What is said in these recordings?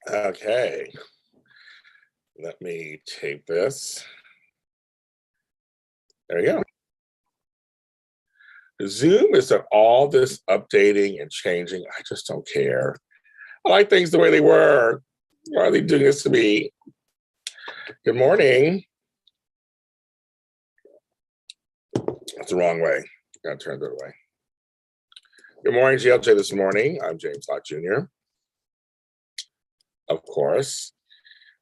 Okay, let me tape this. There you go. Zoom is at all this updating and changing. I just don't care. I like things the way they were. Why are they doing this to me? Good morning. That's the wrong way. Gotta turn that way. Good morning, JLJ this morning. I'm James Lott Jr. Of course.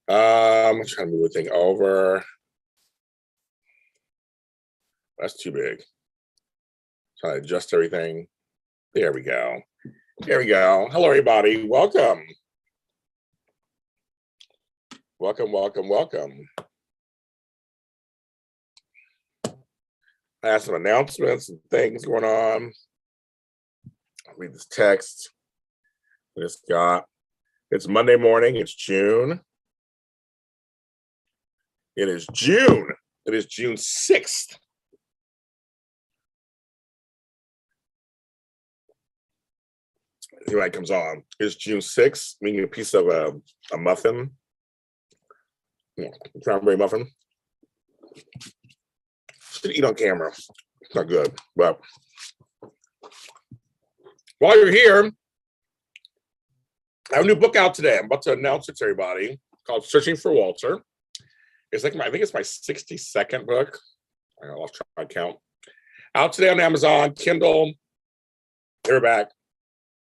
I'm trying to move the thing over. That's too big. Trying to adjust everything. There we go. There we go. Hello, everybody. Welcome. Welcome, welcome, welcome. I have some announcements and things going on. I'll read this text. I just got. It's Monday morning. It's June. It is June. It is June 6th. Anyway, it comes on. It's June 6th, making a piece of a muffin. Cranberry muffin. Should eat on camera. It's not good. But while you're here, I have a new book out today. I'm about to announce it to everybody, called Searching for Walter. It's like I think it's my 62nd book. I'll try to count. Out today on Amazon, Kindle, paperback.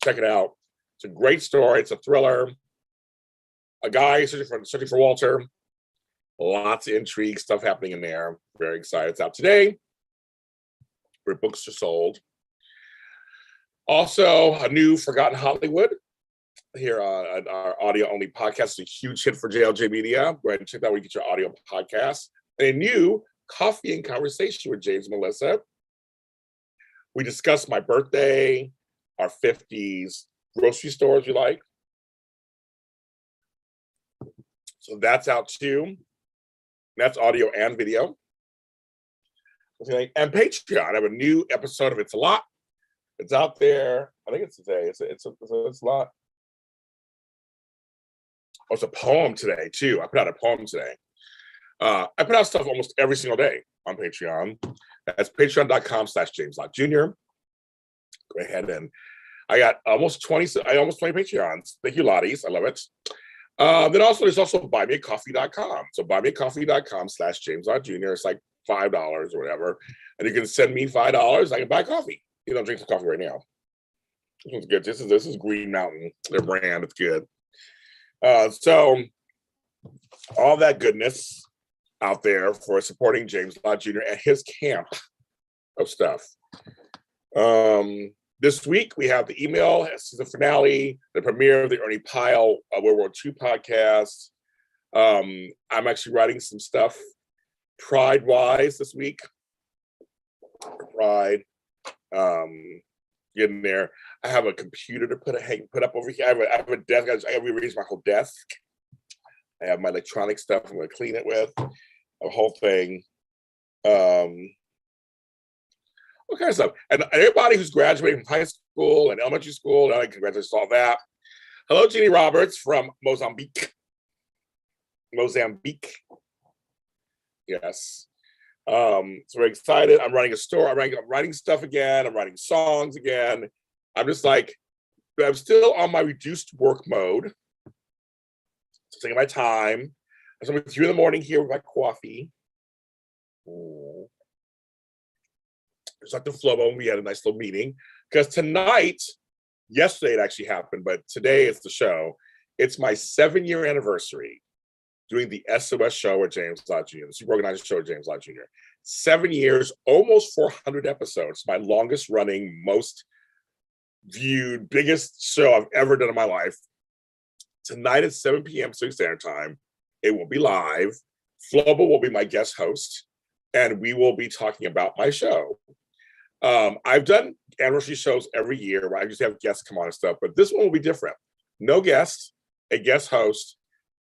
Check it out. It's a great story. It's a thriller. A guy searching for Walter. Lots of intrigue, stuff happening in there. Very excited. It's out today, where books are sold. Also, a new Forgotten Hollywood here on our audio-only podcast. It's a huge hit for JLJ Media. Go ahead and check that out where you get your audio podcast. And a new Coffee and Conversation with James and Melissa. We discussed my birthday, our 50s, grocery stores we like. So that's out too. That's audio and video. Okay. And Patreon. I have a new episode of It's a Lot. It's out there. I think it's today. It's a lot. Oh, it's a poem today too. I put out a poem today. I put out stuff almost every single day on Patreon. That's patreon.com/James Lott Jr. Go ahead and I got almost 20 Patreons. Thank you, Lotties. I love it. Then also there's also buymeacoffee.com. So buymeacoffee.com/James Lott Jr. It's like $5 or whatever. And you can send me $5. I can buy coffee. You don't drink some coffee right now. This one's good. This is Green Mountain, their brand. It's good. So all that goodness out there for supporting James Lott Jr. and his camp of stuff. This week we have the email season finale, the premiere of the Ernie Pyle World War II podcast. I'm actually writing some stuff Pride-wise this week. Pride. Getting there. I have a computer to put up over here. I have a desk. I have to rearrange my whole desk. I have my electronic stuff I'm going to clean it with. A whole thing. All kinds of stuff. And everybody who's graduating from high school and elementary school, and I congratulations on all that. Hello, Jeannie Roberts from Mozambique. Yes. So we're excited. I'm running a store. I'm writing stuff again. I'm writing songs again. I'm just like, I'm still on my reduced work mode. So taking my time. I'm with you in the morning here with my coffee. It's like the flow. We had a nice little meeting because yesterday it actually happened, but today it's the show. It's my 7-year anniversary doing the SOS show with James Lott Jr., the Super Organizer show with James Lott Jr. 7 years, almost 400 episodes. My longest running, most viewed, biggest show I've ever done in my life. Tonight at 7 p.m. Pacific Standard Time, it will be live. Flobo will be my guest host, and we will be talking about my show. I've done anniversary shows every year where I just have guests come on and stuff, but this one will be different. No guest, a guest host,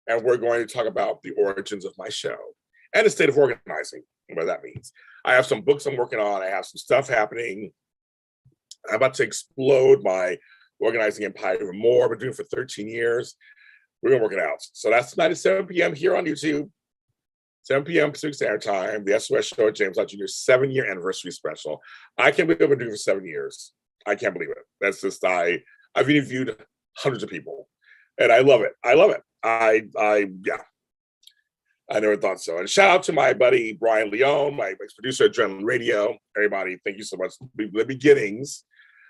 and we're going to talk about the origins of my show and the state of organizing, and what that means. I have some books I'm working on. I have some stuff happening. I'm about to explode my organizing empire even more. I've been doing it for 13 years. We're gonna work it out. So that's tonight at 7 p.m. here on YouTube. 7 p.m. Pacific Standard Time, the SOS Show at James Lott Jr.'s 7-year anniversary special. I can't believe I've been doing it for 7 years. I can't believe it. That's just, I've interviewed hundreds of people, and I love it. I love it. Yeah, I never thought so. And shout out to my buddy Brian Leone, my producer at Adrenaline Radio. Everybody, thank you so much. The beginnings.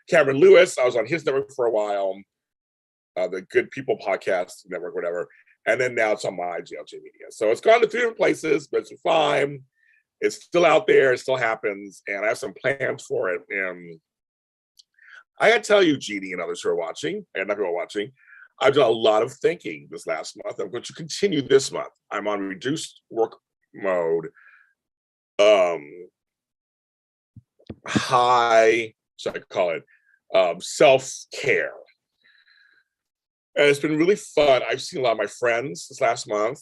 Cameron Lewis, I was on his network for a while, the Good People Podcast Network, whatever. And then now it's on my JLJ Media. So it's gone to 3 different places, but it's fine. It's still out there. It still happens. And I have some plans for it. And I got to tell you, Jeannie and others who are watching, and not people watching, I've done a lot of thinking this last month. I'm going to continue this month. I'm on reduced work mode. High, should I call it, self-care. And it's been really fun. I've seen a lot of my friends this last month.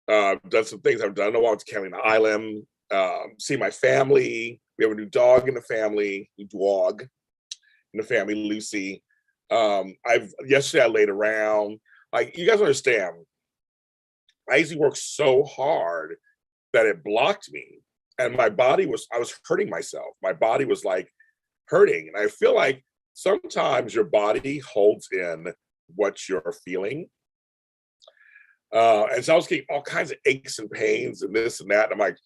Done some things I've done. I went to Catalina Island, see my family. We have a new dog in the family, Lucy. Yesterday I laid around. Like, you guys understand, I usually work so hard that it blocked me. And I was hurting myself. My body was like hurting. And I feel like sometimes your body holds in what you're feeling. And so I was getting all kinds of aches and pains and this and that. And I'm like,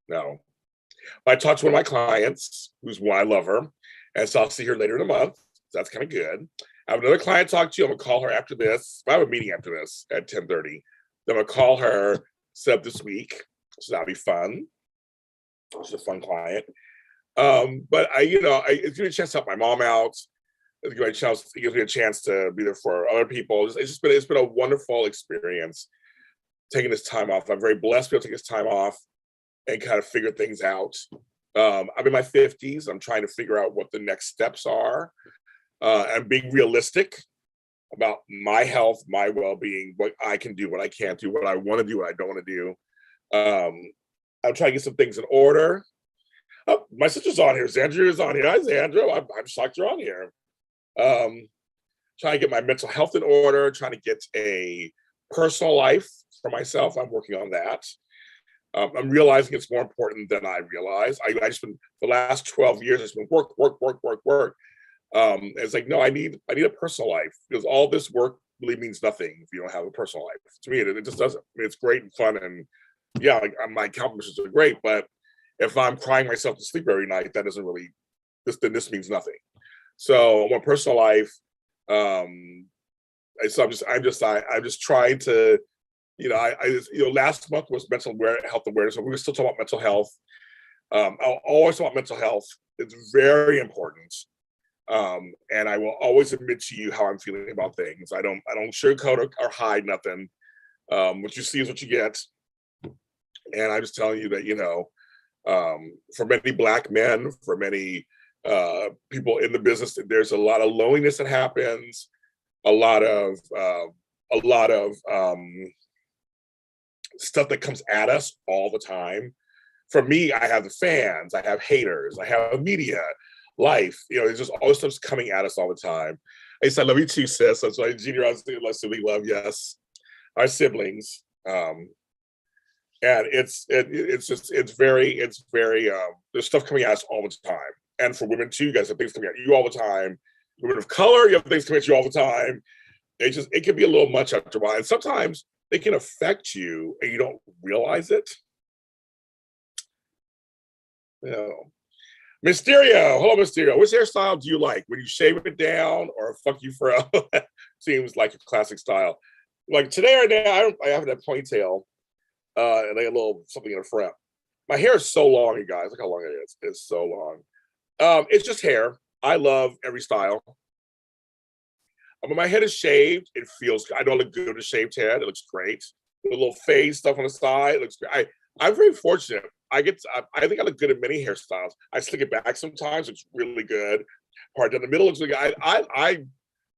no. I talked to one of my clients, who's one, I love her. And so I'll see her later in the month. So that's kind of good. I have another client to talk to. I'm gonna call her after this. I have a meeting after this at 10:30. Then I'm gonna call her, set up this week. So that'll be fun. She's a fun client. But it gives me a chance to help my mom out. It gives me a chance to be there for other people. It's been a wonderful experience taking this time off. I'm very blessed to be able to take this time off and kind of figure things out. I'm in my 50s. I'm trying to figure out what the next steps are, and being realistic about my health, my well-being, what I can do, what I can't do, what I want to do, what I don't want to do. I'm trying to get some things in order. Oh, my sister's on here. Xandra is on here. Hi, Xandra. I'm shocked you're on here. Trying to get my mental health in order, trying to get a personal life for myself. I'm working on that. I'm realizing it's more important than I realize. I just been, the last 12 years, it's been work. It's like, no, I need a personal life, because all this work really means nothing if you don't have a personal life. To me, it just doesn't. I mean, it's great and fun, and yeah, like, my accomplishments are great, but if I'm crying myself to sleep every night, that doesn't really, this means nothing. So my personal life, so I'm just trying to, last month was mental health awareness. So we were still talking about mental health. I'll always talk about mental health. It's very important. And I will always admit to you how I'm feeling about things. I don't sugarcoat or hide nothing. What you see is what you get. And I'm just telling you that, for many Black men, for many people in the business, there's a lot of loneliness that happens, a lot of stuff that comes at us all the time. For me, I have the fans, I have haters, I have media, life. It's just all this stuff's coming at us all the time. I said, love you too, sis. That's why Junior, sibling love, yes, our siblings. And it's very there's stuff coming at us all the time. And for women too, you guys have things coming at you all the time. Women of color, you have things coming at you all the time. It can be a little much after a while. And sometimes they can affect you and you don't realize it. Mysterio, hello Mysterio. Which hairstyle do you like? When you shave it down or fuck you for seems like a classic style. Like today right now, I have that ponytail. And I got a little something in the front. My hair is so long, you guys. Look how long it is. It's so long. It's just hair. I love every style. When my head is shaved, it feels, I don't look good with a shaved head. It looks great. The little fade stuff on the side, it looks great. I'm very fortunate. I think I look good at many hairstyles. I slick it back sometimes. It's really good. Part down the middle looks really good.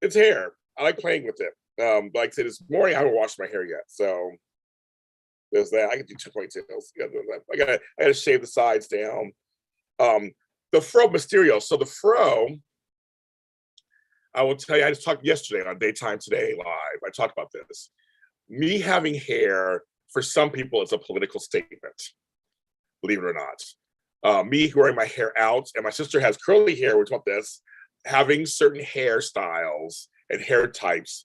It's hair. I like playing with it. Like I said, this morning, I haven't washed my hair yet. So there's that. I can do 2 ponytails. I gotta shave the sides down. The fro Mysterio. So the fro, I will tell you, I just talked yesterday on Daytime Today Live. I talked about this. Me having hair, for some people, is a political statement, believe it or not. Me wearing my hair out, and my sister has curly hair, which about this, having certain hairstyles and hair types,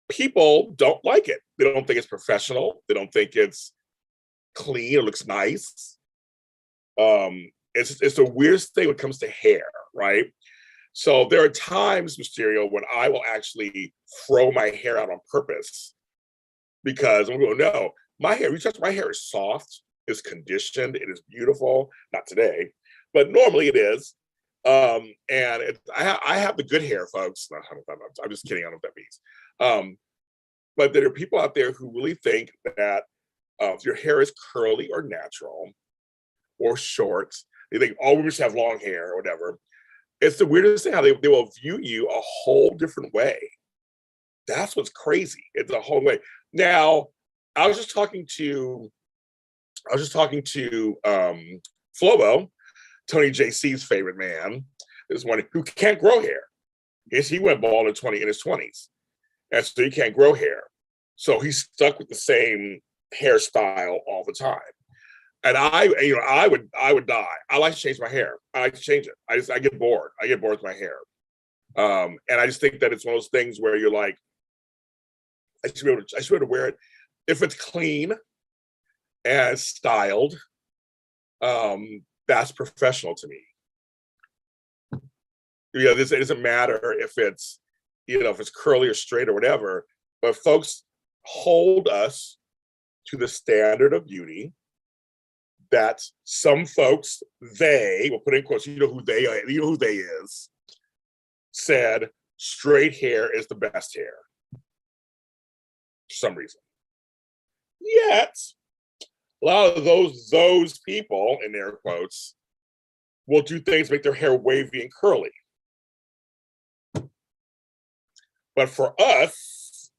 people don't like it. They don't think it's professional. They don't think it's clean. It looks nice. It's the weirdest thing when it comes to hair, right? So there are times, Mysterio, when I will actually throw my hair out on purpose because I'm going, no, my hair, my hair is soft, it's conditioned, it is beautiful. Not today, but normally it is. And I have the good hair, folks. I'm just kidding. I don't know what that means. But there are people out there who really think that if your hair is curly or natural or short, they think all women should have long hair or whatever. It's the weirdest thing how they will view you a whole different way. That's what's crazy. It's a whole way. Now, I was just talking to Flobo, Tony JC's favorite man, this one who can't grow hair. Yes, he went bald in his 20s. And so he can't grow hair. So he's stuck with the same hairstyle all the time. And I would die. I like to change my hair. I like to change it. I get bored. I get bored with my hair. And I just think that it's one of those things where you're like, I should be able to wear it. If it's clean and styled, that's professional to me. It doesn't matter if it's, if it's curly or straight or whatever, but folks hold us to the standard of beauty that some folks, they will put in quotes, you know who they is, said straight hair is the best hair for some reason. Yet, a lot of those people, in air quotes, will do things to make their hair wavy and curly. But for us,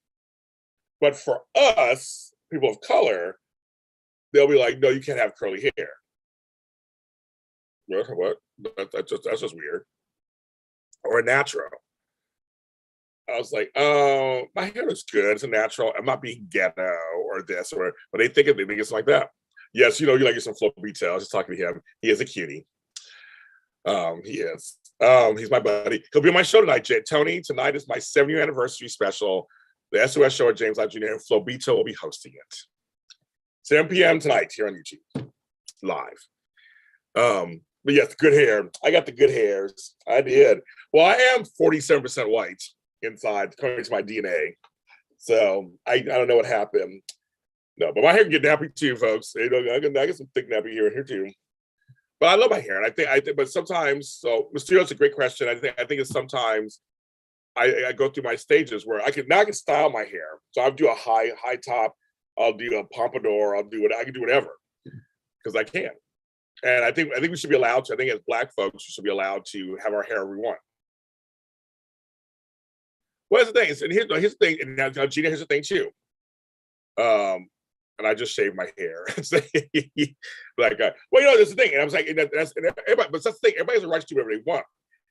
people of color, they'll be like, no, you can't have curly hair. What? That's just weird. Or a natural. I was like, oh, my hair looks good. It's a natural. I'm not being ghetto or this or, but they think it's like that. Yes, you like some Flo Bito. I was just talking to him. He is a cutie. He is. He's my buddy. He'll be on my show tonight, Tony. Tonight is my 7-year anniversary special. The SOS show at James Lott JR, and Flo Bito will be hosting it. 7 p.m. tonight here on YouTube, live. But yes, good hair. I got the good hairs. I did. Well, I am 47% white inside, according to my DNA. So I don't know what happened. No, but my hair can get nappy too, folks. I get some thick nappy here and here too. But I love my hair, and I think, but sometimes, so Mysterio's a great question. I think it's sometimes I go through my stages where I can style my hair. So I'll do a high top. I'll do a pompadour. I can do whatever because I can. And I think we should be allowed to. I think as Black folks, we should be allowed to have our hair we want. Well, that's the thing. And here's the thing. And now, Gina, here's the thing too. And I just shaved my hair. Like, well, that's the thing. And I was like, that's everybody. But that's the thing. Everybody has a right to do whatever they want.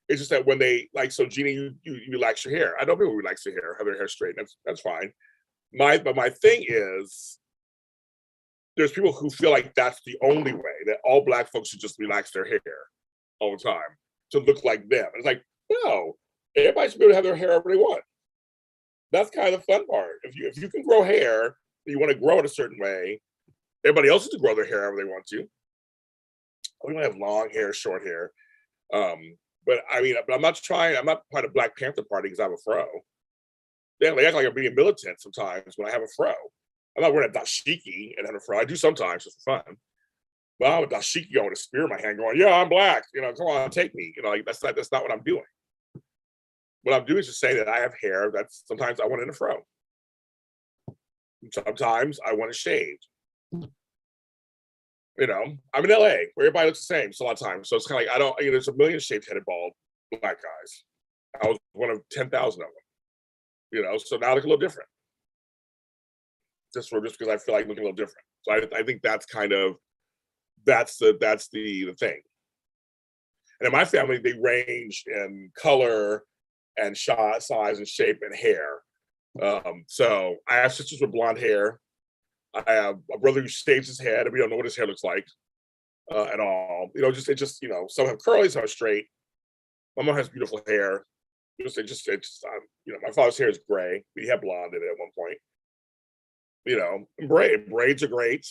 It's just that when they so Gina, you relax your hair. I know people relax their hair, have their hair straight. That's fine. But my thing is, there's people who feel like that's the only way, that all Black folks should just relax their hair all the time to look like them. It's like, no, everybody should be able to have their hair however they want. That's kind of the fun part. If you can grow hair, you want to grow it a certain way, everybody else should grow their hair however they want to. We want to have long hair, short hair. But I'm not part of Black Panther Party because I have a fro. They act like I'm being militant sometimes when I have a fro. I'm not wearing a dashiki and have a fro. I do sometimes just for fun. But I'm a dashiki on with a spear in my hand going, yeah, I'm Black. Come on, take me. That's not what I'm doing. What I'm doing is just saying that I have hair that sometimes I want in a fro. Sometimes I want it shaved. I'm in LA where everybody looks the same. So a lot of times. So it's kind of like, there's a million shaved headed bald Black guys. I was one of 10,000 of them. So now I look a little different. Just because I feel like looking a little different. So I think that's the thing. And in my family, they range in color and size and shape and hair. So I have sisters with blonde hair. I have a brother who shaves his head, and we don't know what his hair looks like at all. You know, some have curly, some have straight. My mom has beautiful hair. My father's hair is gray. We had blonde in it at one point. You know, braids are great.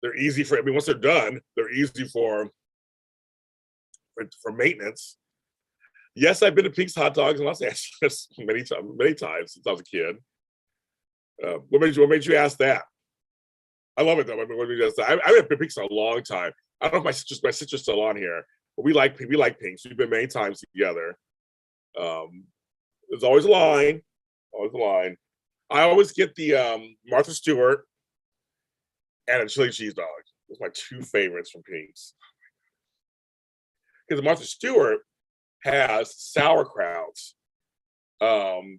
They're easy once they're done, they're easy for maintenance. Yes, I've been to Pink's Hot Dogs in Los Angeles many times since I was a kid. What made you ask that? I love it though. I've been to Pink's a long time. I don't know if my sister's still on here, but we like Pink's. We've been many times together. There's always a line. I always get the Martha Stewart and a chili cheese dog. Those are my two favorites from Pink's. Because Martha Stewart has sauerkraut,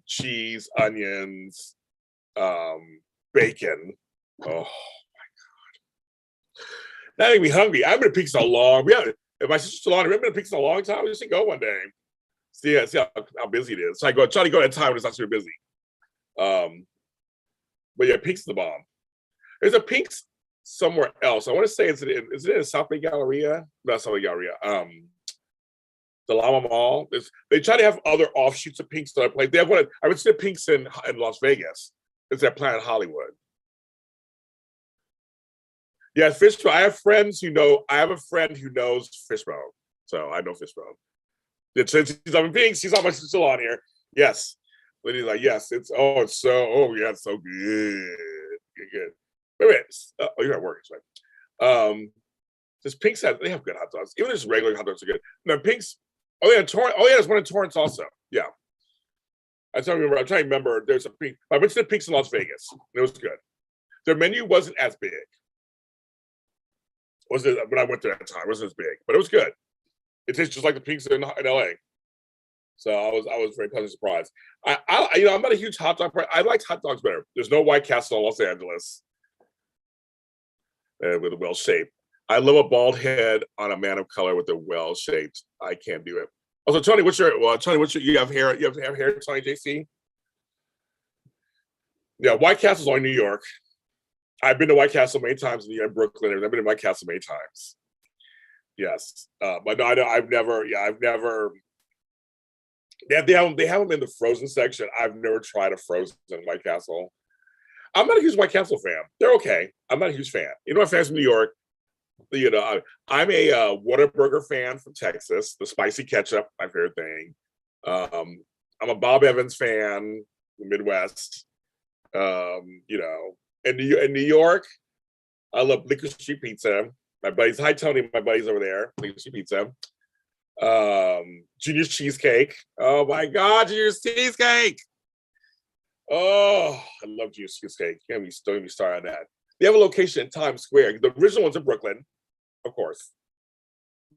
cheese, onions, bacon. Oh my God. That made me hungry. I've been to Pink's a long time. If my sister's still on, I've been to Pink's a long time. We should go one day. See how busy it is. So try to go at a time when it's not super busy. But yeah, Pink's the bomb. There's a Pink's somewhere else. I want to say is it in South Bay Galleria? Not South Bay Galleria. The Llama Mall. They try to have other offshoots of Pink's that I play. They have one. I would say Pink's in Las Vegas. It's at Planet Hollywood. Yeah, Fishbone. I have a friend who knows Fishbone, so I know Fishbone. Since he's on Pink's, he's still on here. Yes. But he's like, yes, it's so good. Good. Wait a minute. You're at work, right? This Pink's they have good hot dogs. Even just regular hot dogs are good. No, Pink's. There's one in Torrance also. Yeah. I'm trying to remember. There's a Pink. I went to the Pink's in Las Vegas. It was good. Their menu wasn't as big. When I went there at the time, it wasn't as big, but it was good. It tastes just like the Pink's in LA. So I was very pleasantly surprised. I'm not a huge hot dog fan. I like hot dogs better. There's no White Castle in Los Angeles. With a well shaped. I love a bald head on a man of color with a well shaped. I can't do it. Also, Tony, you have hair? You have hair, Tony JC? Yeah, White Castle's only New York. I've been to White Castle many times in Brooklyn. I've been to White Castle many times. Yes, but no, I've never. They have them in the frozen section. I've never tried a frozen White Castle. I'm not a huge White Castle fan. They're okay. I'm not a huge fan. You know, I'm fans from New York. You know, I'm a Whataburger fan from Texas. The spicy ketchup, my favorite thing. I'm a Bob Evans fan, the Midwest. You know, in New York, I love Liquor Street Pizza. My buddies, hi Tony, my buddies over there, Liquor Street Pizza. Junior's Cheesecake. Oh my God, Junior's Cheesecake. Oh, I love Junior's Cheesecake. Don't get me started on that. They have a location in Times Square. The original one's in Brooklyn, of course.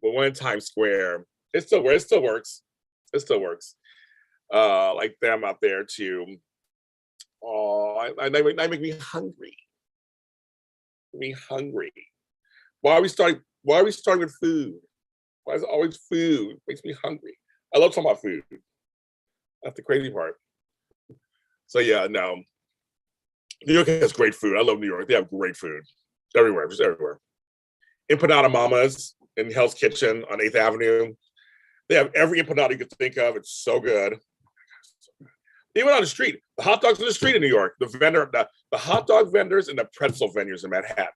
But one in Times Square. It still works. Like them out there too. Oh, they make me hungry. Why are we starting with food? Why is it always food? It makes me hungry. I love talking about food. That's the crazy part. So yeah, no. New York has great food. I love New York. They have great food. Everywhere, just everywhere. Empanada Mamas in Hell's Kitchen on 8th Avenue. They have every empanada you could think of. It's so good. Even on the street. The hot dogs on the street in New York. The hot dog vendors and the pretzel vendors in Manhattan.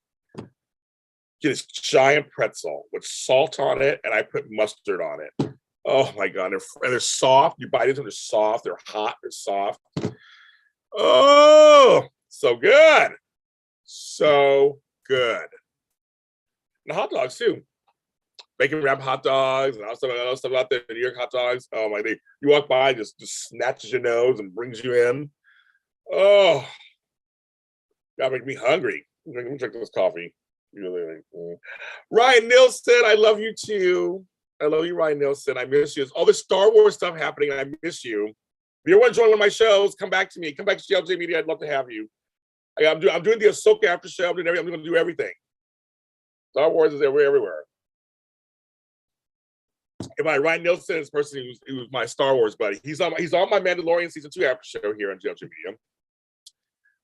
Get this giant pretzel with salt on it, and I put mustard on it. Oh my God, they're soft. You bite into them, they're soft, they're hot, they're soft. Oh, so good. So good. And the hot dogs too. Bacon wrap hot dogs and all stuff out there, New York hot dogs. Oh my God. You walk by, just snatches your nose and brings you in. Oh, that make me hungry. Let me drink this coffee. Ryan Nilsson, I love you too. I love you, Ryan Nilsson. I miss you. There's all the Star Wars stuff happening, and I miss you. If you want to join one of my shows, come back to me. Come back to JLJ Media. I'd love to have you. I'm doing the Ahsoka after show. I'm going to do everything. Star Wars is everywhere. And my Ryan Nielsen is the person who's my Star Wars buddy. He's on my Mandalorian season 2 after show here on JLJ Media.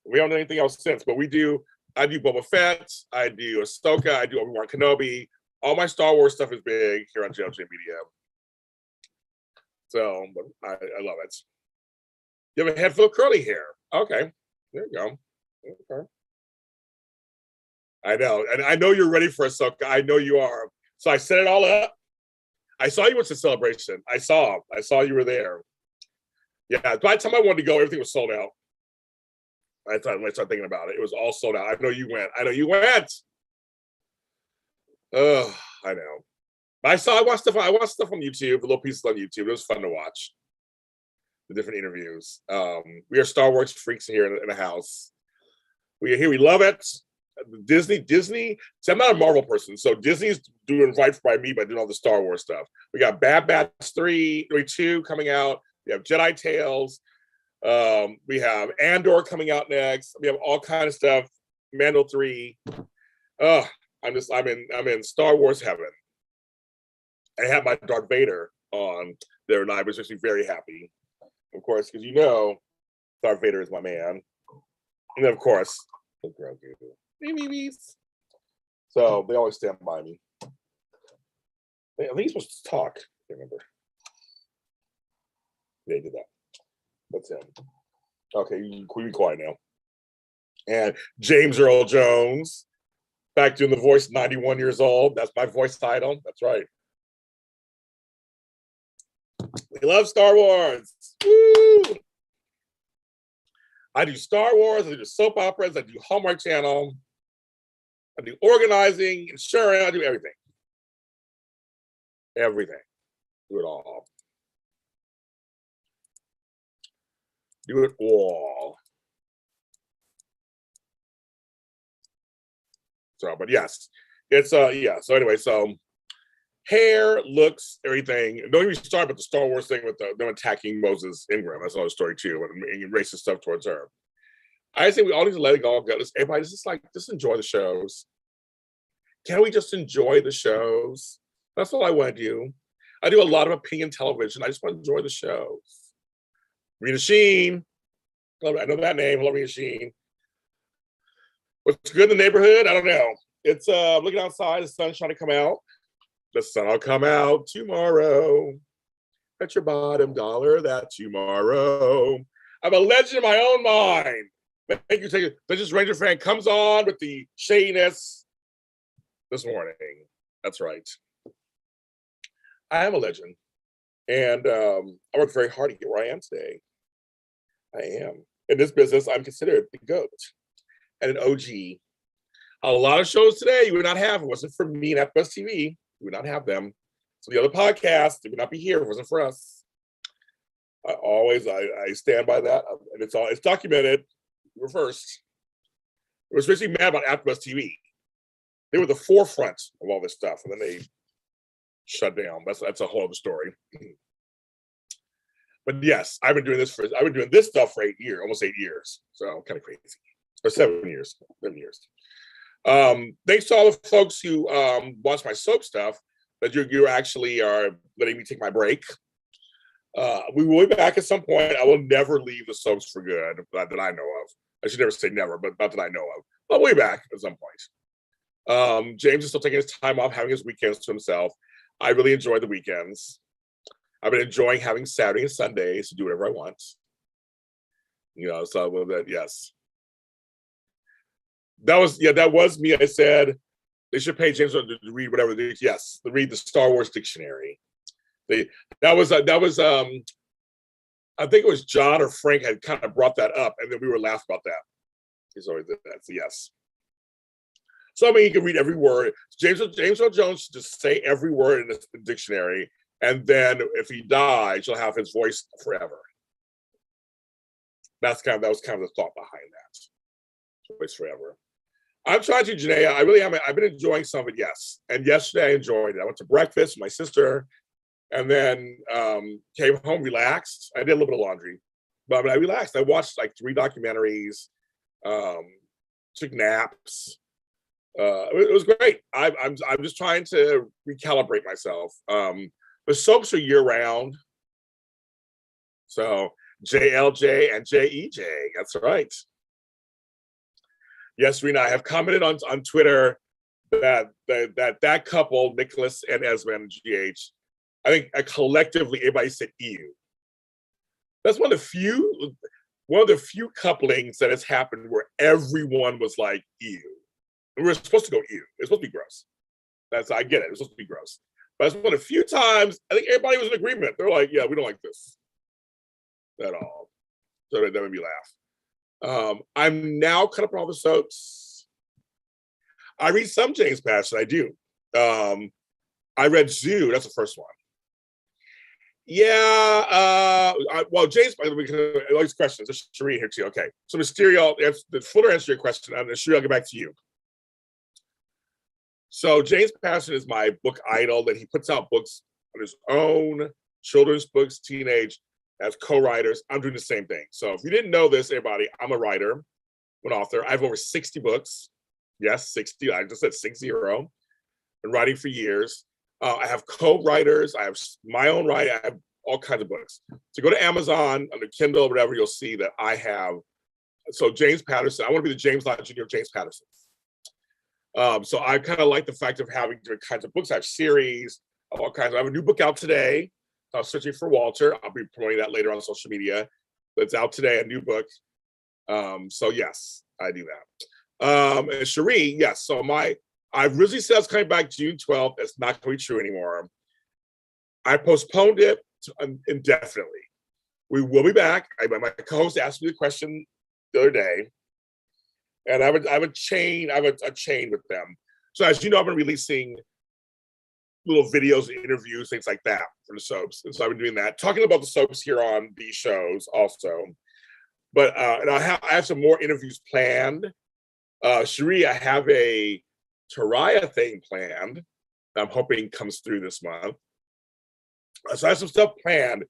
We haven't done anything else since, but I do Boba Fett, I do Ahsoka, I do Obi-Wan Kenobi. All my Star Wars stuff is big here on JLJ Media. So, but I love it. You have a head full of curly hair. Okay, there you go. Okay. I know, and I know you're ready for Ahsoka. I know you are. So I set it all up. I saw you went to Celebration. I saw you were there. Yeah, by the time I wanted to go, everything was sold out. I thought when I started thinking about it, it was all sold out. I know you went. Oh, I know. I watched stuff on YouTube, the little pieces on YouTube. It was fun to watch. The different interviews. We are Star Wars freaks here in the house. We love it. Disney. See, I'm not a Marvel person, so Disney's doing right by me by doing all the Star Wars stuff. We got Bad Batch 2 coming out. We have Jedi Tales. We have Andor coming out next. We have all kind of stuff. Mando 3. I'm in Star Wars heaven. I had my Darth Vader on there, and I was actually very happy. Of course, because Darth Vader is my man. And then, of course, the girls do. So they always stand by me. I think he's supposed to talk. I can't remember. They did that. That's him. Okay, you can be quiet now. And James Earl Jones, back doing the voice, 91 years old. That's my voice title. That's right. We love Star Wars. Woo! I do Star Wars, I do soap operas, I do Hallmark Channel, I do organizing, insurance, I do everything. Everything. Do it all. Do it all. So, but yes, it's yeah. So anyway, so hair, looks, everything. Don't even start about the Star Wars thing with them attacking Moses Ingram. That's another story too, and racist stuff towards her. I think we all need to let it all go. Everybody just enjoy the shows. Can we just enjoy the shows? That's all I want to do. I do a lot of opinion television. I just want to enjoy the shows. Rita Sheen. I know that name. Hello, Rita Sheen. What's good in the neighborhood? I don't know. It's looking outside. The sun's trying to come out. The sun will come out tomorrow. Bet your bottom dollar that tomorrow. I'm a legend in my own mind. Thank you. The Legends Ranger fan comes on with the shadiness this morning. That's right. I am a legend. And I worked very hard to get where I am today. I am. In this business, I'm considered the GOAT and an OG. A lot of shows today you would not have. It wasn't for me and FBS TV. We would not have them. So the other podcasts, they would not be here if it wasn't for us. I stand by that. And it's documented. We were first. It was basically mad about AfterBuzz TV. They were the forefront of all this stuff, and then they shut down. That's a whole other story. But yes, I've been doing this stuff for almost 8 years. So kind of crazy. Or 7 years. 7 years. Thanks to all the folks who watch my soap stuff, that you actually are letting me take my break. We will be back at some point. I will never leave the soaps for good, that I know of. I should never say never, but not that I know of. But we'll be back at some point. James is still taking his time off, having his weekends to himself. I really enjoy the weekends. I've been enjoying having Saturday and Sundays to do whatever I want. So yes. That was me. I said they should pay James to read whatever. Yes, to read the Star Wars dictionary. That was I think it was John or Frank had kind of brought that up, and then we were laughing about that. He's always did that. So yes. So I mean, he can read every word. James Earl Jones should just say every word in the dictionary, and then if he dies, you'll have his voice forever. That was kind of the thought behind that. Voice forever. I'm trying to, Janaea. I really am. I've been enjoying some of it, yes. And yesterday I enjoyed it. I went to breakfast with my sister, and then came home, relaxed. I did a little bit of laundry, but I relaxed. I watched like 3 documentaries, took naps. It was great. I'm just trying to recalibrate myself. The soaps are year round. So JLJ and JEJ. That's right. Yes, Rena, I have commented on Twitter that couple, Nicholas and Esmond and GH, I think collectively everybody said EU. That's one of the few couplings that has happened where everyone was like EU. And we're supposed to go EU. It's supposed to be gross. I get it. It's supposed to be gross. But it's one of the few times I think everybody was in agreement. They're like, yeah, we don't like this at all. So that made me laugh. I'm now caught up on all the soaps. I read some James Patterson. I do. I read Zoo. That's the first one. Yeah. Well, James, all these questions. There's Sheree here too. Okay. So Mysterio, the fuller answer to your question. And Sheree, I'll get back to you. So James Patterson is my book idol, that he puts out books on his own, children's books, teenage, as co-writers. I'm doing the same thing. So if you didn't know this, everybody, I'm a writer, an author. I have over 60 books. Yes, 60. I just said 60. Been writing for years. I have co-writers. I have my own writing. I have all kinds of books. So go to Amazon, on the Kindle, or whatever, you'll see that I have. So James Patterson, I want to be the James Lott JR of James Patterson. So I kind of like the fact of having different kinds of books. I have series of all kinds. I have a new book out today. I was searching for Walter. I'll be promoting that later on social media. But it's out today, a new book. So yes, I do that. And Cherie, yes. So I originally said I was coming back June 12th. It's not going to be true anymore. I postponed it indefinitely. We will be back. My co-host asked me the question the other day. And I have a chain with them. So as you know, I've been releasing little videos, interviews, things like that for the soaps. And so I've been doing that, talking about the soaps here on these shows also. But and I have some more interviews planned. Cherie, I have a Taraya thing planned that I'm hoping comes through this month. So I have some stuff planned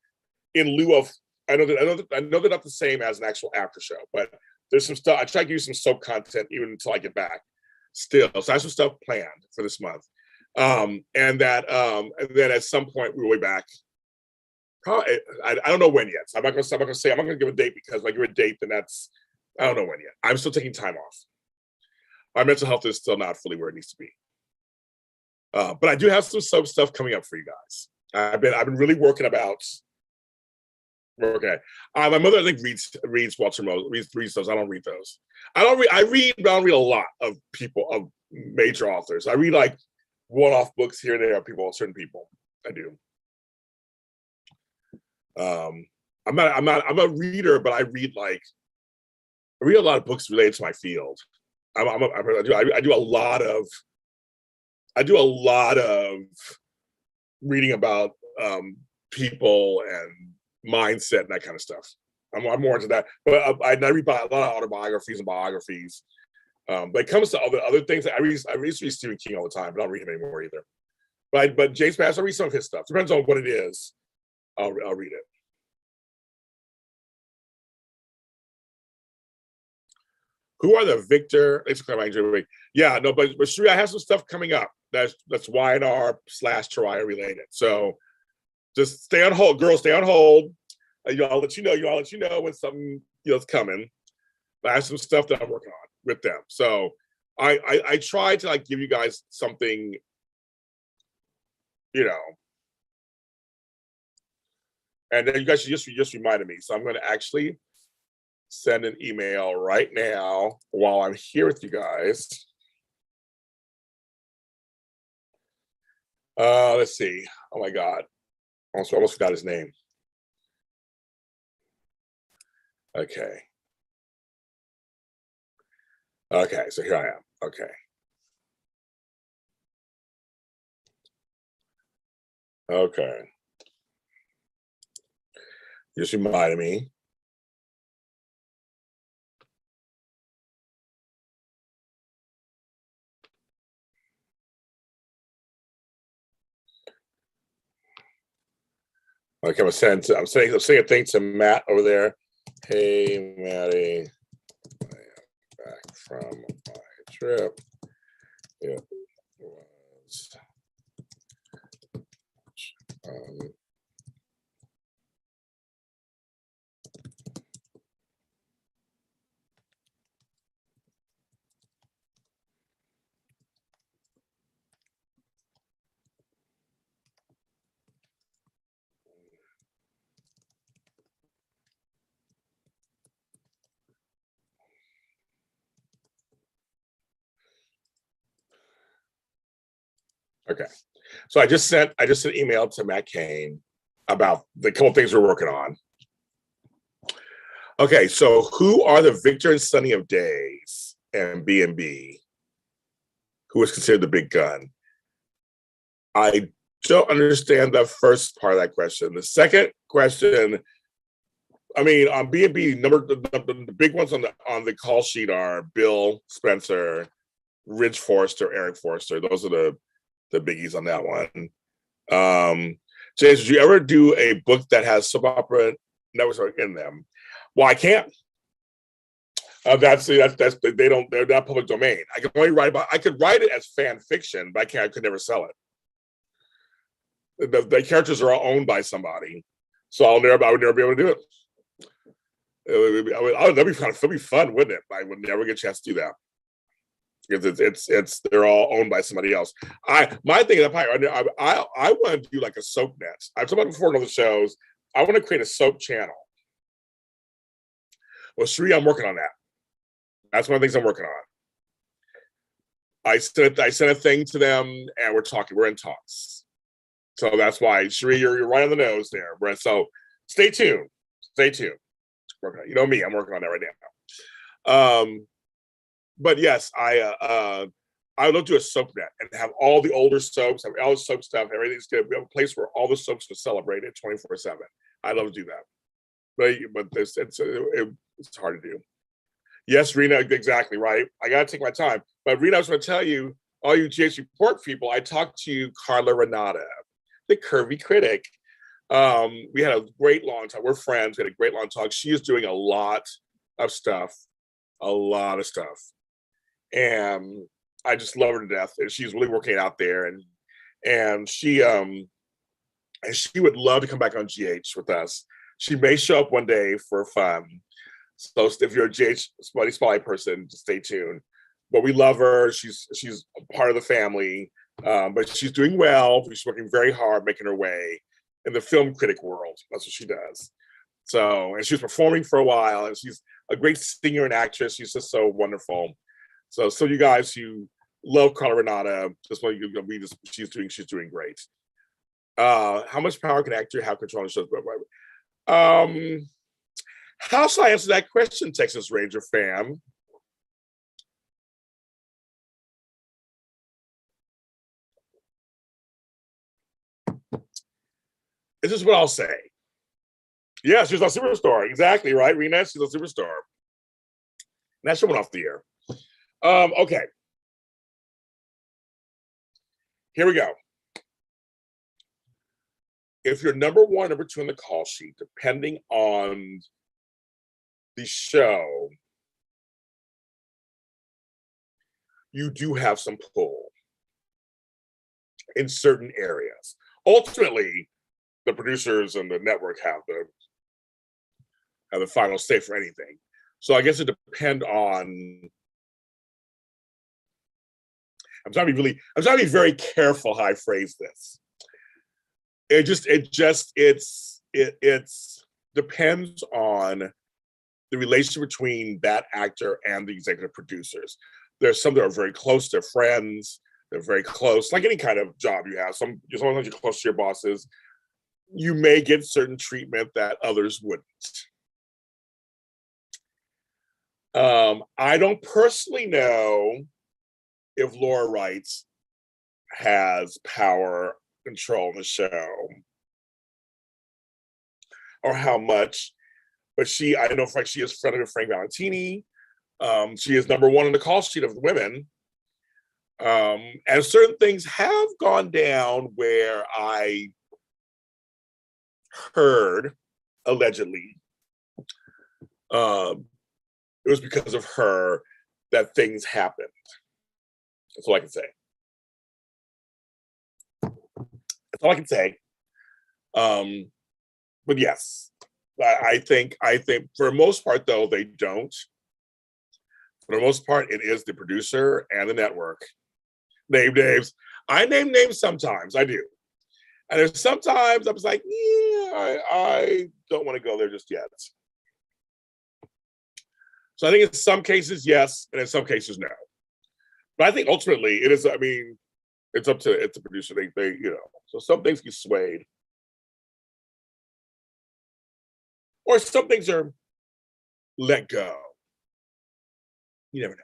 in lieu of, I know they're not the same as an actual after show, but there's some stuff. I try to use some soap content even until I get back still. So I have some stuff planned for this month. And then at some point we will be back. Probably, I don't know when yet. So I'm not gonna give a date, because if I give a date, then I don't know when yet. I'm still taking time off. My mental health is still not fully where it needs to be. But I do have some soap stuff coming up for you guys. I've been really working at. My mother, I think, reads Walter Moses, reads those. I don't read those. I read, but I don't read a lot of major authors. I read like one-off books here and there of certain people. I do. I'm a reader, but I read a lot of books related to my field. I do a lot of reading about people and mindset and that kind of stuff. I'm more into that, but I read a lot of autobiographies and biographies. But it comes to other things. I used to read Stephen King all the time, but I don't read him anymore either. But James Patterson, I read some of his stuff. Depends on what it is. I'll read it. Who are the Victor? Yeah, no, but Sheree, I have some stuff coming up that's YNR/Taraya related. So just stay on hold, girls. Stay on hold. I'll let you know. I'll let you know when something is coming. But I have some stuff that I'm working on with them. So I try to give you guys something, and then you guys just reminded me. So I'm going to actually send an email right now while I'm here with you guys. Let's see. Oh my God. Almost forgot his name. Okay. Okay, so here I am. Okay. Okay. Just reminded me. Okay, I'm saying a thing to Matt over there. Hey, Matty, I am back from my trip. It was Um, okay. So I just sent an email to Matt Kane about the couple things we're working on. Okay, so who are the Victor and Sunny of Days and B&B? Who is considered the big gun? I don't understand the first part of that question. The second question, I mean, on B&B, the big ones on the call sheet are Bill Spencer, Ridge Forrester, Eric Forrester. Those are the biggies on that one. James, did you ever do a book that has soap opera networks in them? Well, I can't. They're not public domain. I can only I could write it as fan fiction, but I could never sell it. The characters are all owned by somebody, so I would never be able to do it. That'd be fun, wouldn't it? I would never get a chance to do that because they're all owned by somebody else. My thing is, I want to do like a soap net. I've talked about before in other shows. I want to create a soap channel. Well, Sheree, I'm working on that. That's one of the things I'm working on. I sent a thing to them, and we're in talks. So that's why, Sheree, you're right on the nose there. So stay tuned. You know me, I'm working on that right now. But yes, I would love to do a soap net and have all the older soaps, have all the soap stuff. Everything's good. We have a place where all the soaps are celebrated 24/7. I love to do that, but it's hard to do. Yes, Rena, exactly right. I gotta take my time. But Rena, I was going to tell you, all you GH Report people, I talked to Carla Renata, the curvy critic. We had a great long talk. We're friends. We had a great long talk. She is doing a lot of stuff, and I just love her to death. And she's really working out there, and she would love to come back on GH with us. She may show up one day for fun. So if you're a GH Spotty person, just stay tuned. But we love her. She's part of the family. But she's doing well. She's working very hard, making her way in the film critic world. That's what she does. So, and she was performing for a while, and she's a great singer and actress. She's just so wonderful. So you guys who love Carla Renata, she's doing great. How much power can an actor have control of shows? How shall I answer that question, Texas Ranger fam? This is what I'll say. Yeah, she's a superstar. Exactly, right, Rena? She's a superstar. And that show went off the air. Okay. Here we go. If you're number one, number two on the call sheet, depending on the show, you do have some pull in certain areas. Ultimately, the producers and the network have the final say for anything. So I guess it depends on. I'm trying to be very careful how I phrase this. It depends on the relationship between that actor and the executive producers. There's some that are very close, they're friends, they're very close, like any kind of job you have. Sometimes you're close to your bosses. You may get certain treatment that others wouldn't. I don't personally know if Laura Wright has power control in the show or how much, but I know she is friendly with Frank Valentini. She is number one on the call sheet of the women. And certain things have gone down where I heard, allegedly, it was because of her that things happened. That's all I can say. That's all I can say. But yes, I think for the most part, though, they don't. For the most part, it is the producer and the network. Name names. I name names sometimes. I do. And there's sometimes I was like, yeah, I don't want to go there just yet. So I think in some cases, yes, and in some cases, no. But I think ultimately it is, I mean, it's up to the producer. They, you know, so some things get swayed. Or some things are let go. You never know.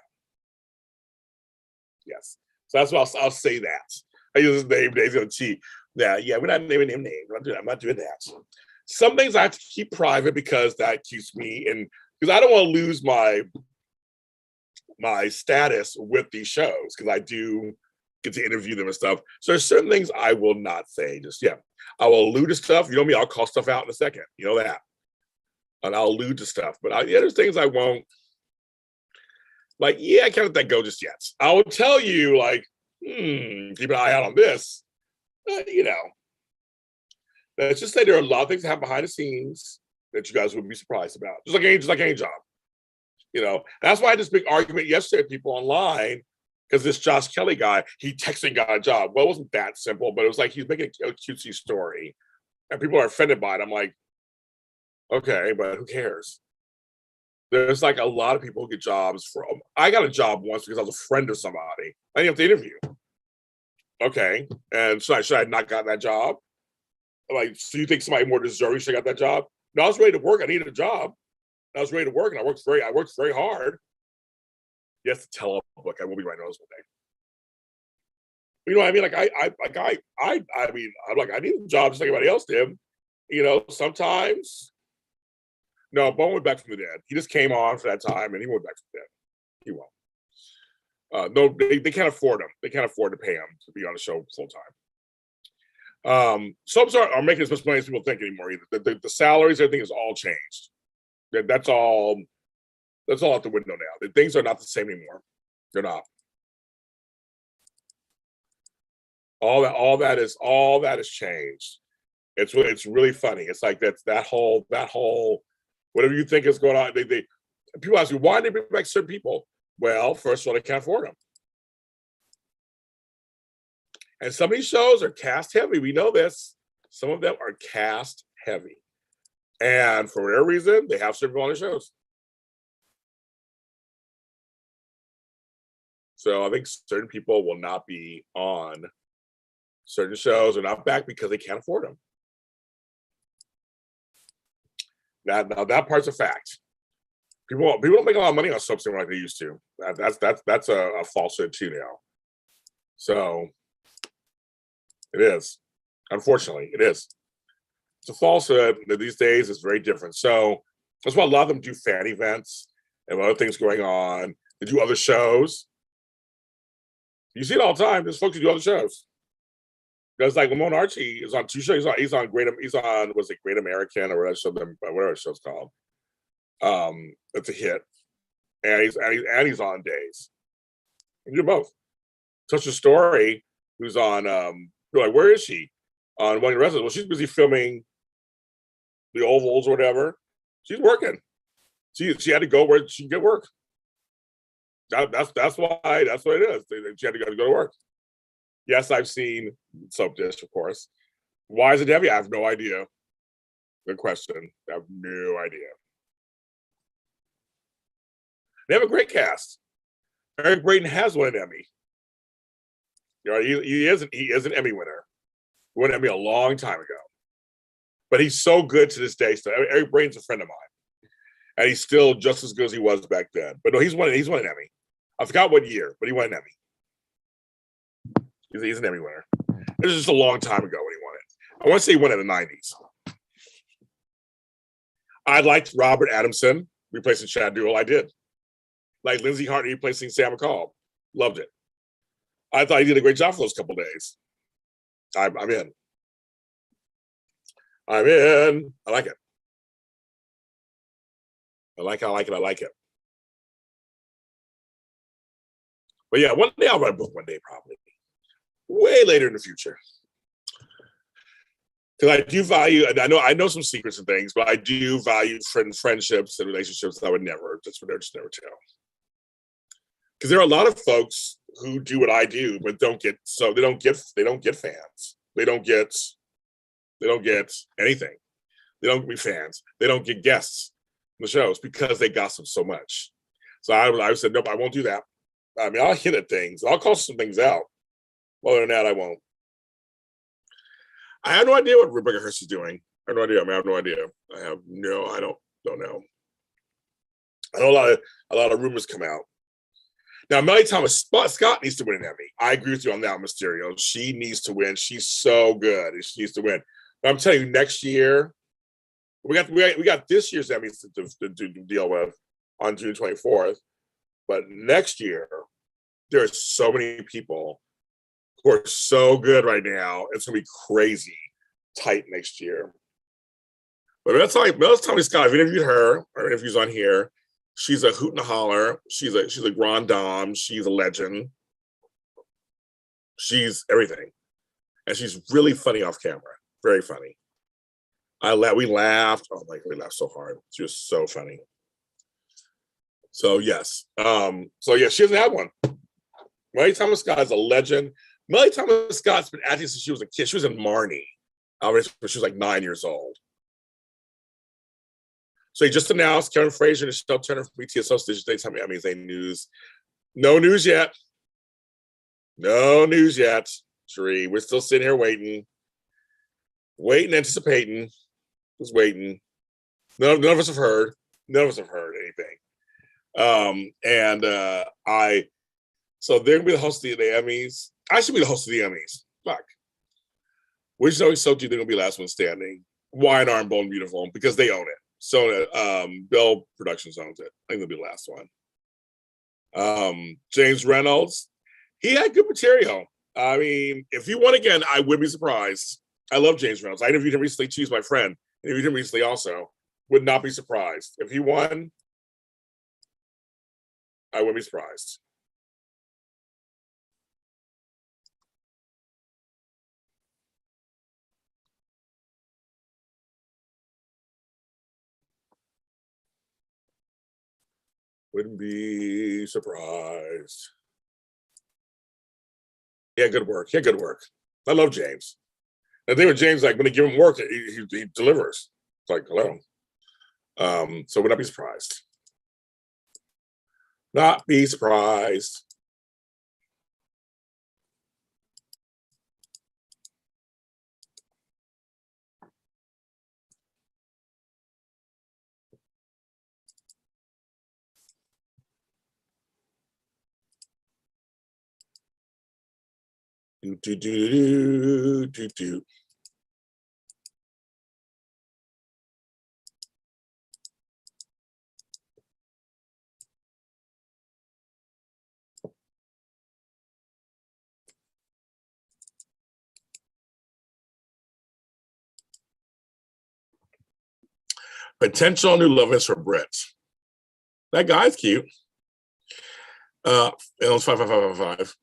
Yes. So that's why I'll say that. I use his name, Dave's gonna cheat. Yeah, we're not naming him names. I'm not doing that. Some things I have to keep private because that keeps me in, because I don't want to lose my status with these shows because I do get to interview them and stuff. So there's certain things I will not say. Just yeah, I will allude to stuff. You know me, I'll call stuff out in a second. You know that, and I'll allude to stuff. But yeah, there's things I won't. Like yeah, I can't let that go just yet. I will tell you like, keep an eye out on this. You know, let's just say there are a lot of things that happen behind the scenes that you guys would be surprised about. Just like any job. You know, that's why I had this big argument yesterday with people online because this Josh Kelly guy, he texted and got a job. Well, it wasn't that simple, but it was like he's making a cutesy story and people are offended by it. I'm like, okay, but who cares? There's like a lot of people who get jobs from. I got a job once because I was a friend of somebody. I didn't have to interview. Okay. And should I not got that job? Like, so you think somebody more deserving should have got that job? No, I was ready to work. I needed a job. I was ready to work, and I worked very hard. You have to tell a book. I will be writing those one day. You know what I mean? I mean, I'm like, I need a job just like everybody else did. You know, sometimes. No, Bone went back from the dead. He just came on for that time, and he went back from the dead. He won't. No, they can't afford him. They can't afford to pay him to be on the show full time. Some aren't making as much money as people think anymore either. The salaries, everything is all changed. That's all out the window now. Things are not the same anymore. They're not. All that is changed. It's really funny. It's like that whole whatever you think is going on. They people ask me why they bring back certain people. Well, first of all, they can't afford them. And some of these shows are cast heavy. We know this. Some of them are cast heavy. And for whatever reason, they have certain people on the shows. So I think certain people will not be on certain shows or not back because they can't afford them. Now that part's a fact. People don't make a lot of money on something like they used to. That's a falsehood too now. So it is. Unfortunately, it is. It's a falsehood. These days it's very different. So that's why a lot of them do fan events and other things going on. They do other shows. You see it all the time. There's folks who do other shows. Because like Ramon Archie is on two shows. He's on was it Great American or whatever the show's called. It's a hit. And he's on days. You do both. Such a Story, who's on you're like, where is she? On one of the residents. Well, she's busy filming the ovals or whatever. She's working. She had to go where she can get work. That's what it is. She had to go to work. Yes, I've seen Soap Dish, of course. Why is it heavy? I have no idea. Good question. I have no idea. They have a great cast. Eric Braeden has won an Emmy. You know, he is an Emmy winner. He won an Emmy a long time ago. But he's so good to this day. So Eric Braeden's a friend of mine. And he's still just as good as he was back then. But no, he's won an Emmy. I forgot what year, but he won an Emmy. He's an Emmy winner. It was just a long time ago when he won it. I want to say he won it in the 90s. I liked Robert Adamson replacing Chad Duell. I did. Like Lindsay Hart replacing Sam McCall. Loved it. I thought he did a great job for those couple days. I'm in. I'm in. I like it. I like it. But yeah, one day I'll write a book one day, probably. Way later in the future. Because I do value, and I know some secrets and things, but I do value friendships and relationships that I would never, just never tell. Because there are a lot of folks who do what I do, but they don't get fans. They don't get anything. They don't be fans. They don't get guests in the shows because they gossip so much. So I said, nope, I won't do that. I mean, I'll hint at things. I'll call some things out. Other than that, I won't. I have no idea what Rebecca Hurst is doing. I have no idea. I have no idea. I don't know. I know a lot of rumors come out. Now, Melanie Thomas Scott needs to win an Emmy. I agree with you on that, Mysterio. She needs to win. She's so good. She needs to win. But I'm telling you, next year, we got this year's Emmys to deal with on June 24th. But next year, there are so many people who are so good right now. It's going to be crazy tight next year. But Melanie Thomas Scott, I've interviewed her. Her interview's on here. She's a hoot and a holler. She's a grand dame. She's a legend. She's everything. And she's really funny off camera. Very funny. We laughed. Oh my God, we laughed so hard. She was so funny. So yes. She hasn't had one. Melanie Thomas Scott is a legend. Melanie Thomas Scott's been acting since she was a kid. She was in Marnie. When she was like 9 years old. So he just announced Karen Fraser and Michelle Turner from BTS Station Daytime Emmys. News. No news yet. No news yet, Sheree. We're still sitting here waiting, anticipating. Just waiting. None of us have heard. None of us have heard anything. So they're gonna be the host of the Emmys. I should be the host of the Emmys. Fuck. Which always so do they're gonna be last one standing. Wine, Arm, Bone, Beautiful, because they own it. So Bell Productions owns it. I think they'll be the last one. James Reynolds, he had good material. I mean, if he won again, I would be surprised. I love James Reynolds. I interviewed him recently. She's my friend. I interviewed him recently also. Would not be surprised. If he won, I wouldn't be surprised. Wouldn't be surprised. Yeah, good work. Yeah, good work. I love James. The thing with James, like when they give him work, he delivers. It's like, hello. So would not be surprised. Not be surprised. Do. Potential new love interest for Brett. That guy's cute. It was 55555.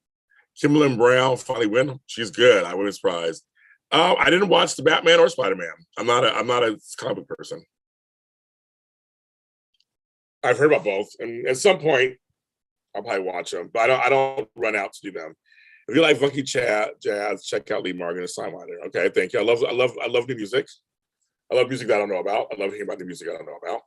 Kimberly Brown finally win. She's good. I wasn't surprised. I didn't watch the Batman or Spider-Man. I'm not a comic person. I've heard about both, and at some point, I'll probably watch them. But I don't run out to do them. If you like funky jazz, check out Lee Morgan and Songwriter. Okay, thank you. I love new music. I love music that I don't know about. I love hearing about the music I don't know about.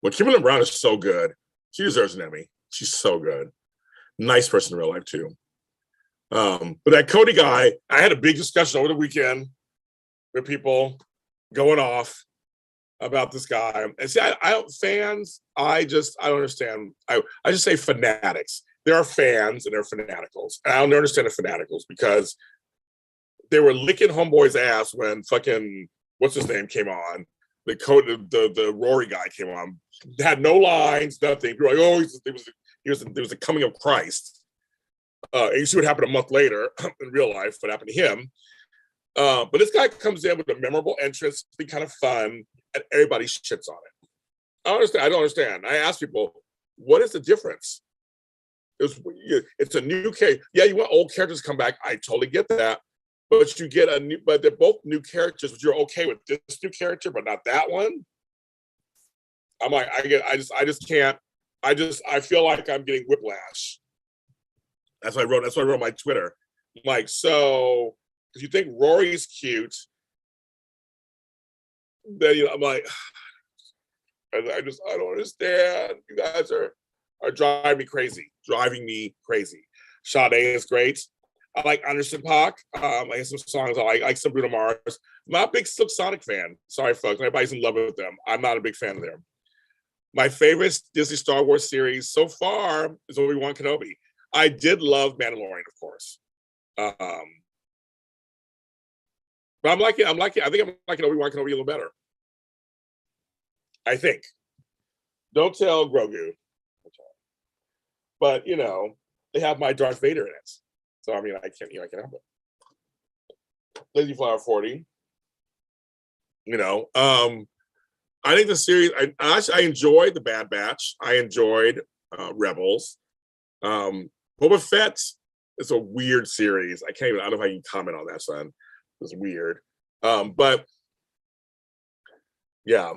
Well, Kimberly Brown is so good. She deserves an Emmy. She's so good. Nice person in real life too. But that Cody guy, I had a big discussion over the weekend with people going off about this guy. And see, I don't fans. I don't understand. I just say fanatics. There are fans and there are fanaticals. And I don't understand the fanaticals because they were licking homeboy's ass when fucking what's his name came on. The Rory guy came on. Had no lines, nothing. People were like, oh, there was the coming of Christ. And you see what happened a month later in real life, what happened to him. But this guy comes in with a memorable entrance, be kind of fun, and everybody shits on it. I understand. I don't understand. I ask people, what is the difference? It's a new character. Yeah, you want old characters to come back. I totally get that. But you get a new, but they're both new characters, but you're okay with this new character, but not that one. I'm like, I just can't. I feel like I'm getting whiplash. That's what I wrote. That's what I wrote on my Twitter. I'm like, so if you think Rory's cute, then I'm like, I don't understand. You guys are driving me crazy. Sade is great. I like Anderson .Paak. I like some songs. I like some Bruno Mars. I'm not a big Silk Sonic fan. Sorry, folks. Everybody's in love with them. I'm not a big fan of them. My favorite Disney Star Wars series so far is Obi-Wan Kenobi. I did love Mandalorian, of course. But I'm liking. I think I'm liking Obi-Wan Kenobi a little better. I think. Don't tell Grogu. But they have my Darth Vader in it. So I mean, I can't help it. Lazy Flower 40. I think the series. I enjoyed the Bad Batch. I enjoyed Rebels. Boba Fett is a weird series. I don't know if I can comment on that, son. It's weird. But yeah,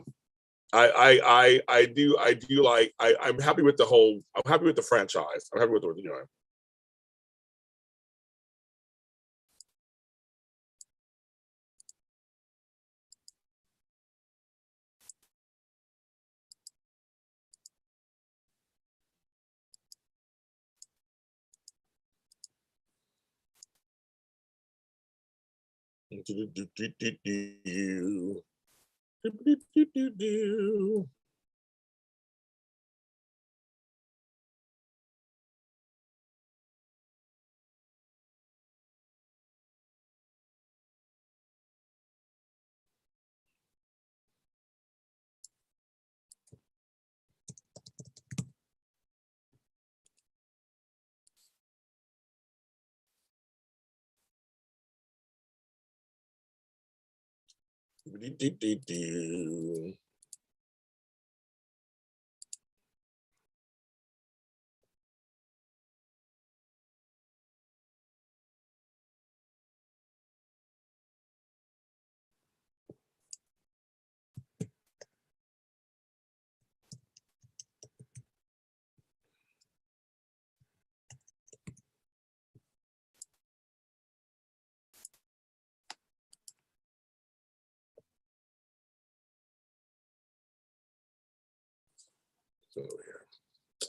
I do like. I'm happy with I'm happy with the franchise. I'm happy with what they're doing.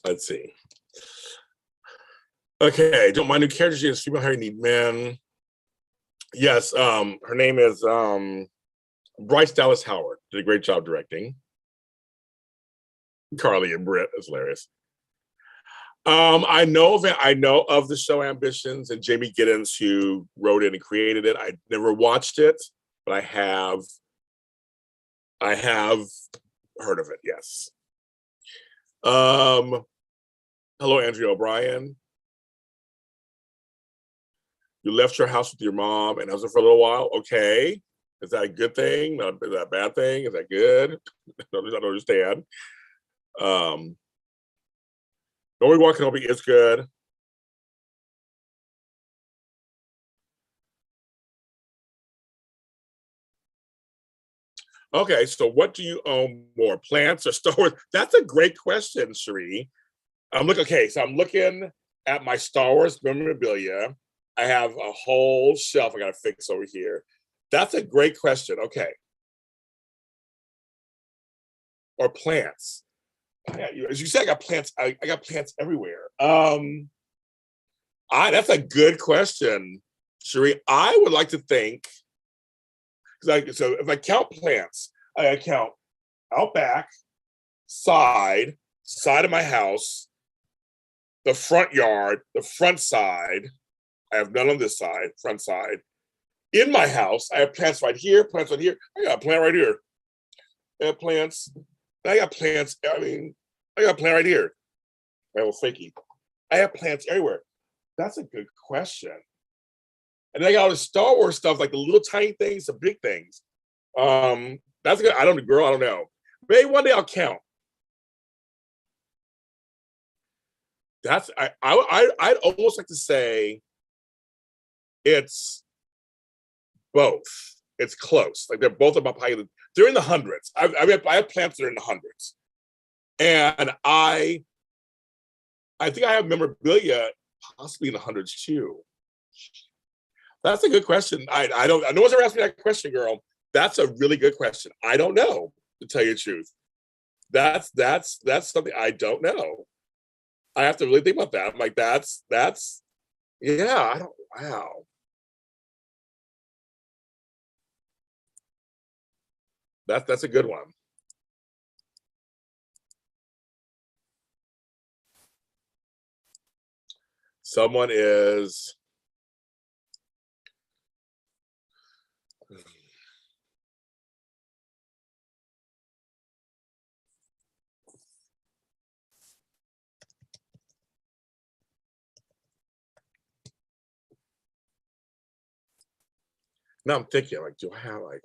Let's see. Okay, don't mind new characters. She has female hair. Need men. Yes, her name is Bryce Dallas Howard. Did a great job directing. Carly and Britt is hilarious. I know of the show Ambitions and Jamie Giddens, who wrote it and created it. I never watched it, but I have heard of it. Yes. Hello, Andrea O'Brien. You left your house with your mom and husband for a little while. Okay. Is that a good thing? Is that a bad thing? Is that good? I don't understand. Obi-Wan Kenobi is good. Okay, so what do you own more, plants or Star Wars? That's a great question, Cherie. I'm looking at my Star Wars memorabilia. I have a whole shelf I gotta fix over here. That's a great question. Okay. Or plants. As you said, I got plants. I got plants everywhere. That's a good question, Cherie. I would like to think, so if I count plants, I count out back, side of my house, the front yard, the front side. I have none on this side, front side. In my house, I have plants right here, plants right here. I got a plant right here. I have plants. I got plants. I got a plant right here. I have a fakey. I have plants everywhere. That's a good question. And then I got all the Star Wars stuff, like the little tiny things, the big things. That's good. I don't know. Maybe one day I'll count. That's I'd almost like to say it's both. It's close. Like they're both about probably they're in the hundreds. I have plants that are in the hundreds, and I think I have memorabilia possibly in the hundreds too. That's a good question. I don't. No one's ever asked me that question, girl. That's a really good question. I don't know, to tell you the truth. That's something I don't know. I have to really think about that. I'm like, that's yeah. I don't. Wow. That's a good one. Someone is. Now I'm thinking, like, do I have like?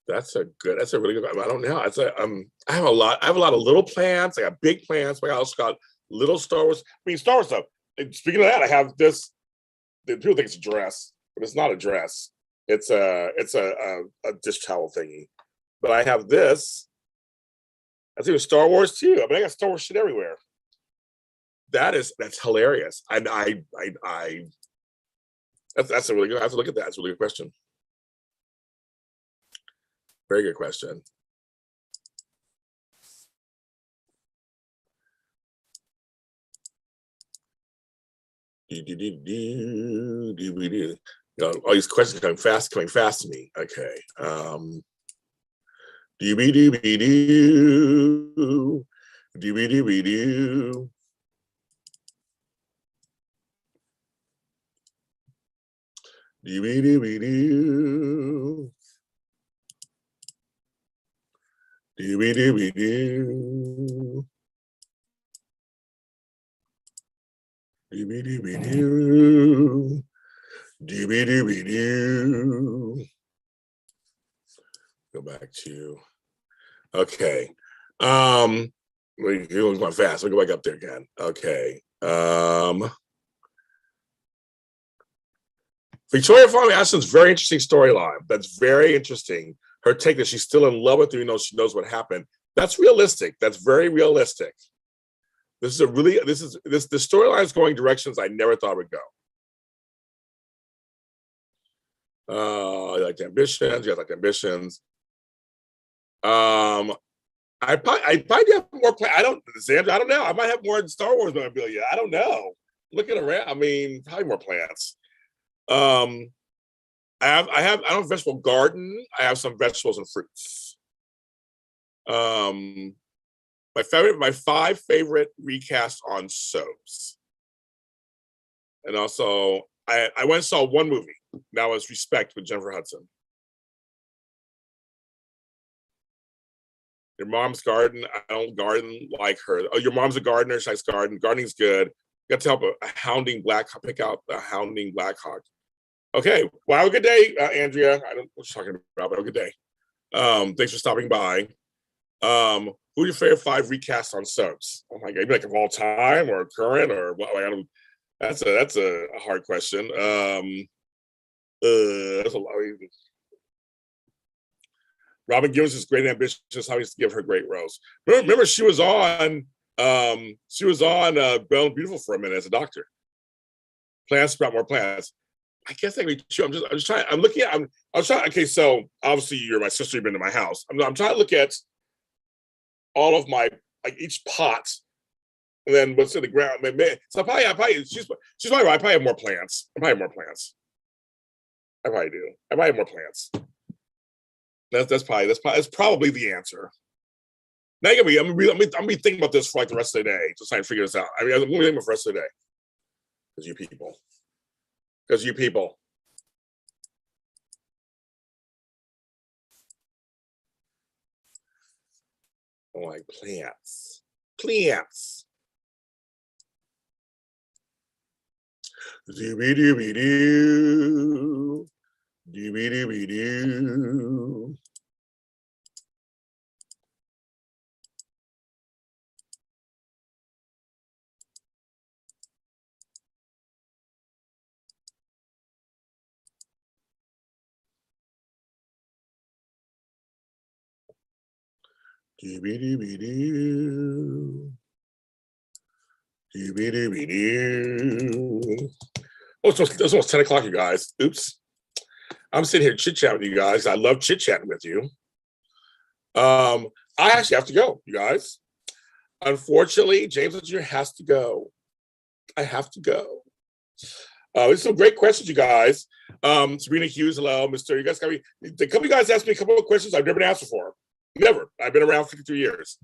That's a really good. I don't know. I have a lot. I have a lot of little plants. I got big plants. But I also got little Star Wars. I mean, Star Wars stuff. And speaking of that, I have this. People think it's a dress, but it's not a dress. It's a dish towel thingy. But I have this. I think it's Star Wars too. I mean, I got Star Wars shit everywhere. That's hilarious. I that's a really good. I have to look at that. That's a really good question. Very good question. All these questions coming fast to me. Okay. Dooby dooby doo. Dooby dooby doo. Dooby dooby doo. Dooby dooby doo. Dooby dooby doo. Dooby dooby doo. Go back to okay. We're going fast. We'll go back up there again. Okay. Victoria Farley Ashton's very interesting storyline. That's very interesting. Her take that she's still in love with her, even though she knows what happened. That's realistic. That's very realistic. This is a really this the storyline is going directions I never thought would go. I like the ambitions. You guys like the ambitions. I probably have more play. Xandra, I don't know. I might have more Star Wars memorabilia. I don't know. Looking around, I mean, probably more plants. I don't have a vegetable garden. I have some vegetables and fruits. My 5 favorite recast on soaps. And also I went and saw one movie. That was Respect with Jennifer Hudson. Your mom's garden. I don't garden like her. Oh, your mom's a gardener. She likes garden. Gardening's good. You got to help a hounding black pick out a hounding black hawk. Okay. Well, have a good day, Andrea. I don't know what you're talking about, but have a good day. Thanks for stopping by. Who are your favorite 5 recasts on soaps? Oh my god, maybe like of all time or current or what? Like, I don't. That's a hard question. That's a lot. Robin Givens is great and ambitious. How he used to give her great roles. Remember she was on Belle and Beautiful for a minute as a doctor. Plants sprout more plants. I guess that could be true. I'm just trying. I'm looking at. I was trying. Okay, so obviously you're my sister. You've been to my house. I'm trying to look at all of my like each pot, and then what's in the ground. So I probably she's probably right. I probably have more plants. I probably have more plants. I probably do. I probably have more plants. That's probably the answer. Now I'm gonna be thinking about this for like the rest of the day, just trying to figure this out. I mean, I'm gonna be thinking about the rest of the day. Because you people. Because you people. I like plants. Plants. Dooby dooby doo. Dooby dooby doo. Doo-be-doo-be-doo. Doo-be-doo-be-doo. Oh, it's almost 10 o'clock, you guys. Oops. I'm sitting here chit-chatting with you guys. I love chit-chatting with you. I actually have to go, you guys. Unfortunately, James Jr. has to go. I have to go. There's some great questions, you guys. Serena Hughes, hello, Mr. You guys got me. A couple of you guys asked me a couple of questions I've never been asked before. Never. I've been around 53 years.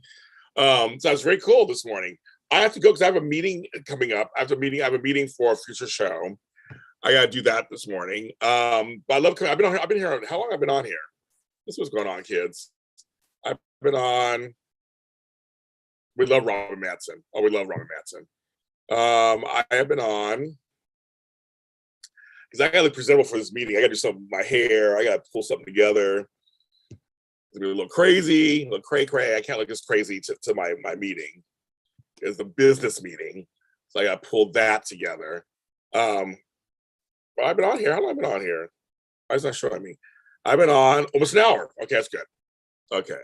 So that was very cool this morning. I have to go because I have a meeting coming up. I have a meeting for a future show. I got to do that this morning. But I love coming. I've been here. How long have I been on here? This is what's going on, kids. I've been on. We love Robin Madsen. Oh, we love Robin Madsen. I have been on because I got to look presentable for this meeting. I got to do something with my hair. I got to pull something together. It's gonna be a little crazy, a little cray. I can't look as crazy to my meeting. It's the business meeting, so I got to pull that together. Well, I've been on here. How long have I been on here? Why is it not showing me? I've been on almost an hour. Okay, that's good. Okay.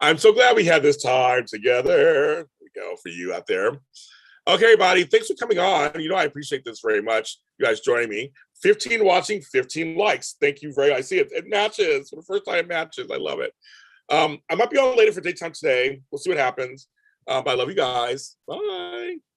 I'm so glad we had this time together. There we go for you out there. Okay, everybody, thanks for coming on. You know, I appreciate this very much. You guys joining me. 15 watching, 15 likes. Thank you very much. I see it. It matches. For the first time, it matches. I love it. I might be on later for daytime today. We'll see what happens. But I love you guys. Bye.